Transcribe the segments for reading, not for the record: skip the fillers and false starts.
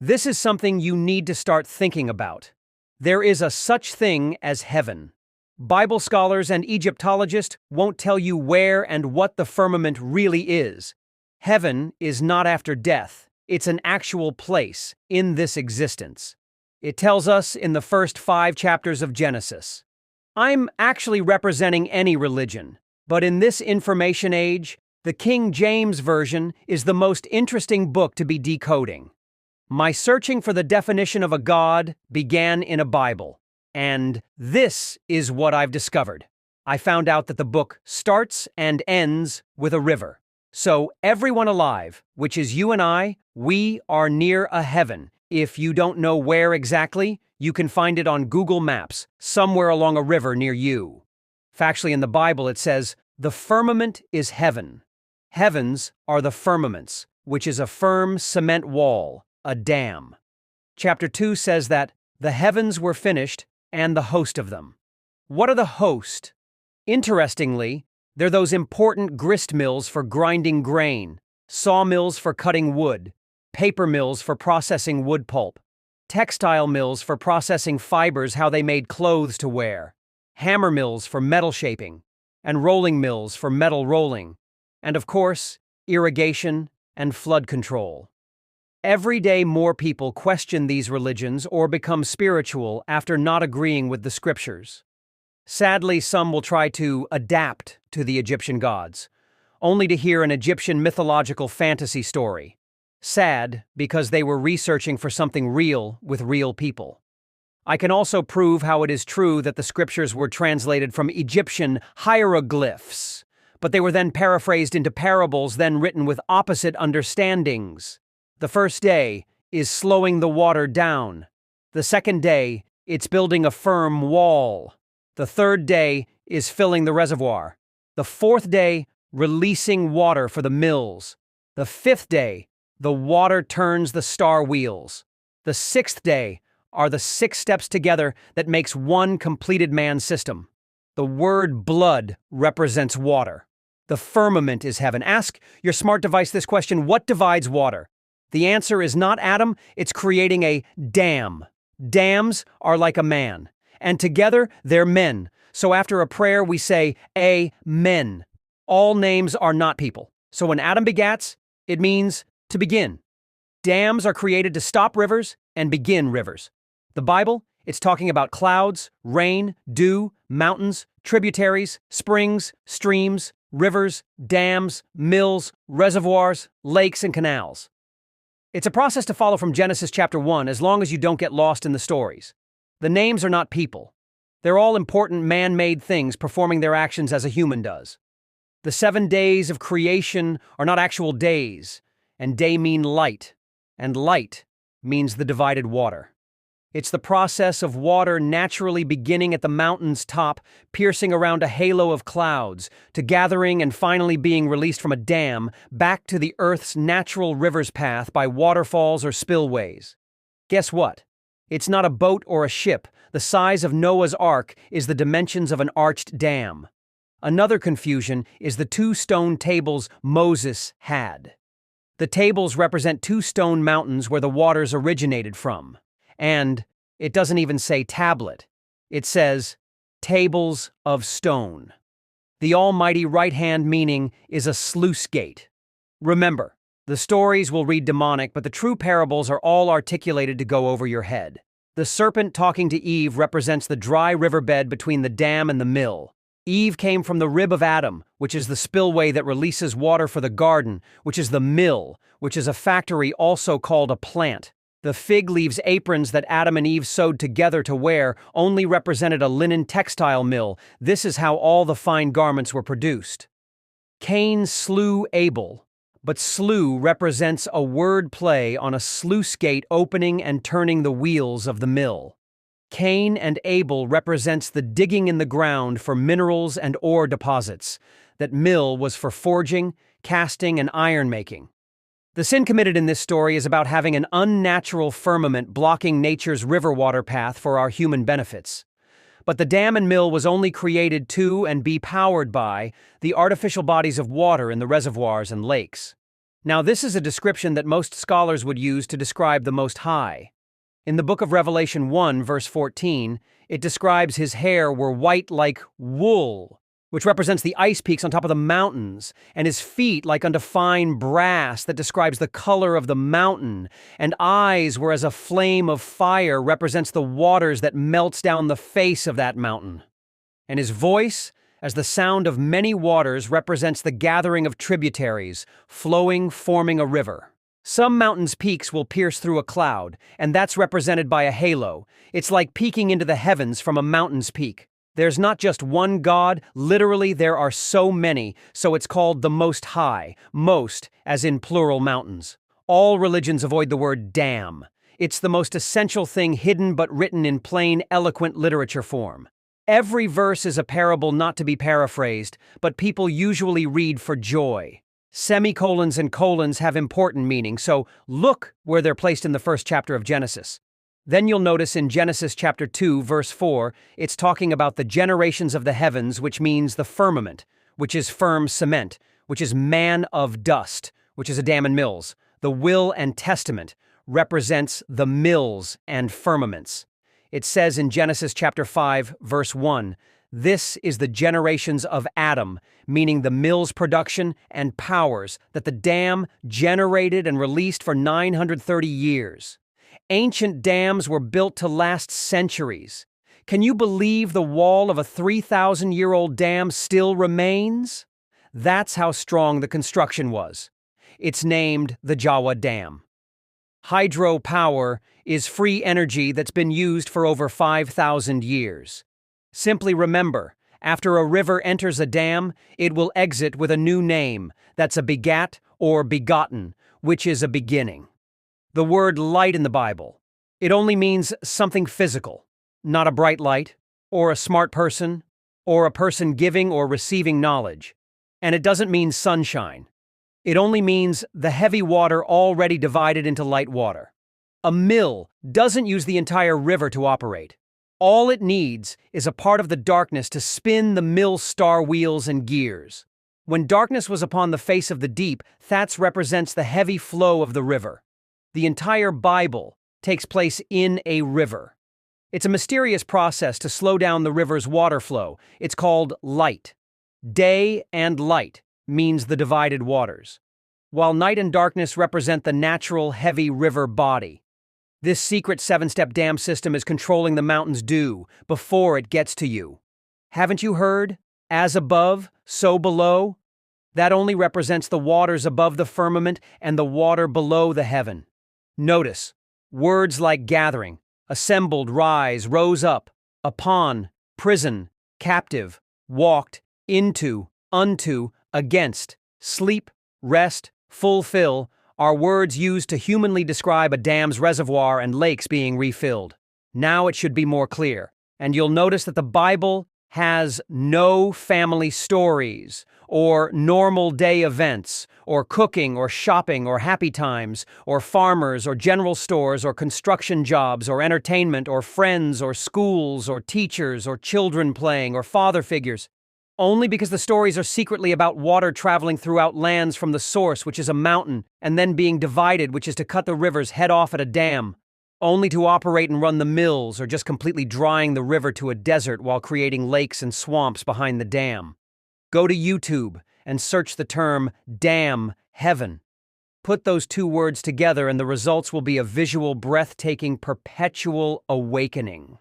This is something you need to start thinking about. There is a such thing as heaven. Bible scholars and Egyptologists won't tell you where and what the firmament really is. Heaven is not after death. It's an actual place in this existence. It tells us in the first 5 chapters of Genesis. I'm actually representing any religion, but in this information age, the King James Version is the most interesting book to be decoding. My searching for the definition of a god began in a Bible, and this is what I've discovered. I found out that the book starts and ends with a river. So everyone alive, which is you and I, we are near a heaven. If you don't know where exactly, you can find it on Google Maps, somewhere along a river near you. Factually, in the Bible it says, the firmament is heaven. Heavens are the firmaments, which is a firm cement wall, a dam. Chapter 2 says that the heavens were finished and the host of them. What are the host? Interestingly, they're those important grist mills for grinding grain, sawmills for cutting wood, paper mills for processing wood pulp, textile mills for processing fibers how they made clothes to wear, hammer mills for metal shaping, and rolling mills for metal rolling, and of course, irrigation and flood control. Every day more people question these religions or become spiritual after not agreeing with the scriptures. Sadly, some will try to adapt to the Egyptian gods, only to hear an Egyptian mythological fantasy story. Sad, because they were researching for something real with real people. I can also prove how it is true that the scriptures were translated from Egyptian hieroglyphs, but they were then paraphrased into parables then written with opposite understandings. The first day is slowing the water down. The second day, it's building a firm wall. The third day is filling the reservoir. The fourth day, releasing water for the mills. The fifth day, the water turns the star wheels. The sixth day are the 6 steps together that makes one completed man system. The word blood represents water. The firmament is heaven. Ask your smart device this question: what divides water? The answer is not Adam, it's creating a dam. Dams are like a man, and together they're men. So after a prayer we say, Amen. All names are not people. So when Adam begats, it means to begin. Dams are created to stop rivers and begin rivers. The Bible, it's talking about clouds, rain, dew, mountains, tributaries, springs, streams, rivers, dams, mills, reservoirs, lakes, and canals. It's a process to follow from Genesis chapter 1 as long as you don't get lost in the stories. The names are not people. They're all important man-made things performing their actions as a human does. The 7 days of creation are not actual days, and day mean light, and light means the divided water. It's the process of water naturally beginning at the mountain's top, piercing around a halo of clouds, to gathering and finally being released from a dam back to the Earth's natural river's path by waterfalls or spillways. Guess what? It's not a boat or a ship. The size of Noah's Ark is the dimensions of an arched dam. Another confusion is the 2 stone tables Moses had. The tables represent 2 stone mountains where the waters originated from. And it doesn't even say tablet. It says tables of stone. The almighty right-hand meaning is a sluice gate. Remember, the stories will read demonic, but the true parables are all articulated to go over your head. The serpent talking to Eve represents the dry riverbed between the dam and the mill. Eve came from the rib of Adam, which is the spillway that releases water for the garden, which is the mill, which is a factory also called a plant. The fig leaves aprons that Adam and Eve sewed together to wear only represented a linen textile mill. This is how all the fine garments were produced. Cain slew Abel, but slew represents a word play on a sluice gate opening and turning the wheels of the mill. Cain and Abel represents the digging in the ground for minerals and ore deposits. That mill was for forging, casting, and iron making. The sin committed in this story is about having an unnatural firmament blocking nature's river water path for our human benefits. But the dam and mill was only created to and be powered by the artificial bodies of water in the reservoirs and lakes. Now, this is a description that most scholars would use to describe the Most High. In the book of Revelation 1, verse 14, it describes his hair were white like wool, which represents the ice peaks on top of the mountains, and his feet like unto fine brass, that describes the color of the mountain, and eyes were as a flame of fire, represents the waters that melts down the face of that mountain. And his voice, as the sound of many waters, represents the gathering of tributaries, flowing, forming a river. Some mountains' peaks will pierce through a cloud, and that's represented by a halo. It's like peeking into the heavens from a mountain's peak. There's not just one God, literally there are so many, so it's called the Most High, most as in plural mountains. All religions avoid the word damn. It's the most essential thing hidden but written in plain, eloquent literature form. Every verse is a parable not to be paraphrased, but people usually read for joy. Semicolons and colons have important meaning, so look where they're placed in the first chapter of Genesis. Then you'll notice in Genesis chapter 2, verse 4, it's talking about the generations of the heavens, which means the firmament, which is firm cement, which is man of dust, which is Adam and Mills. The will and testament represents the mills and firmaments. It says in Genesis chapter 5, verse 1, "This is the generations of Adam," meaning the mill's production and powers that the dam generated and released for 930 years. Ancient dams were built to last centuries. Can you believe the wall of a 3,000-year-old dam still remains? That's how strong the construction was. It's named the Jawa Dam. Hydropower is free energy that's been used for over 5,000 years. Simply remember, after a river enters a dam, it will exit with a new name. That's a begat or begotten, which is a beginning. The word light in the Bible, it only means something physical, not a bright light, or a smart person, or a person giving or receiving knowledge. And it doesn't mean sunshine. It only means the heavy water already divided into light water. A mill doesn't use the entire river to operate. All it needs is a part of the darkness to spin the mill star wheels and gears. When darkness was upon the face of the deep, that represents the heavy flow of the river. The entire Bible takes place in a river. It's a mysterious process to slow down the river's water flow. It's called light. Day and light means the divided waters, while night and darkness represent the natural heavy river body. This secret 7-step dam system is controlling the mountain's dew before it gets to you. Haven't you heard? As above, so below? That only represents the waters above the firmament and the water below the heaven. Notice, words like gathering, assembled, rise, rose up, upon, prison, captive, walked, into, unto, against, sleep, rest, fulfill, are words used to humanly describe a dam's reservoir and lakes being refilled. Now it should be more clear, and you'll notice that the Bible has no family stories, or normal day events, or cooking, or shopping, or happy times, or farmers, or general stores, or construction jobs, or entertainment, or friends, or schools, or teachers, or children playing, or father figures. Only because the stories are secretly about water traveling throughout lands from the source, which is a mountain, and then being divided, which is to cut the river's head off at a dam, only to operate and run the mills, or just completely drying the river to a desert while creating lakes and swamps behind the dam. Go to YouTube and search the term dam heaven. Put those two words together and the results will be a visual, breathtaking, perpetual awakening.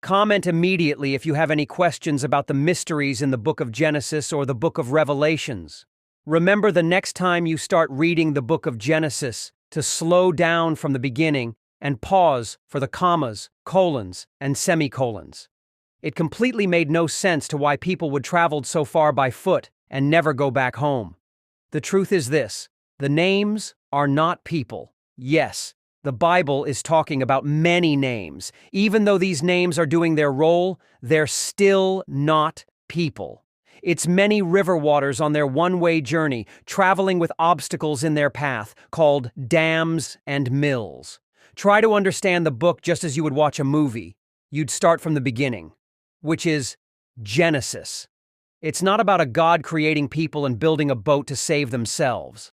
Comment immediately if you have any questions about the mysteries in the book of Genesis or the book of Revelations. Remember the next time you start reading the book of Genesis to slow down from the beginning and pause for the commas, colons, and semicolons. It completely made no sense to why people would travel so far by foot and never go back home. The truth is this: the names are not people. Yes, the Bible is talking about many names. Even though these names are doing their role, they're still not people. It's many river waters on their one-way journey, traveling with obstacles in their path, called dams and mills. Try to understand the book just as you would watch a movie. You'd start from the beginning, which is Genesis. It's not about a God creating people and building a boat to save themselves.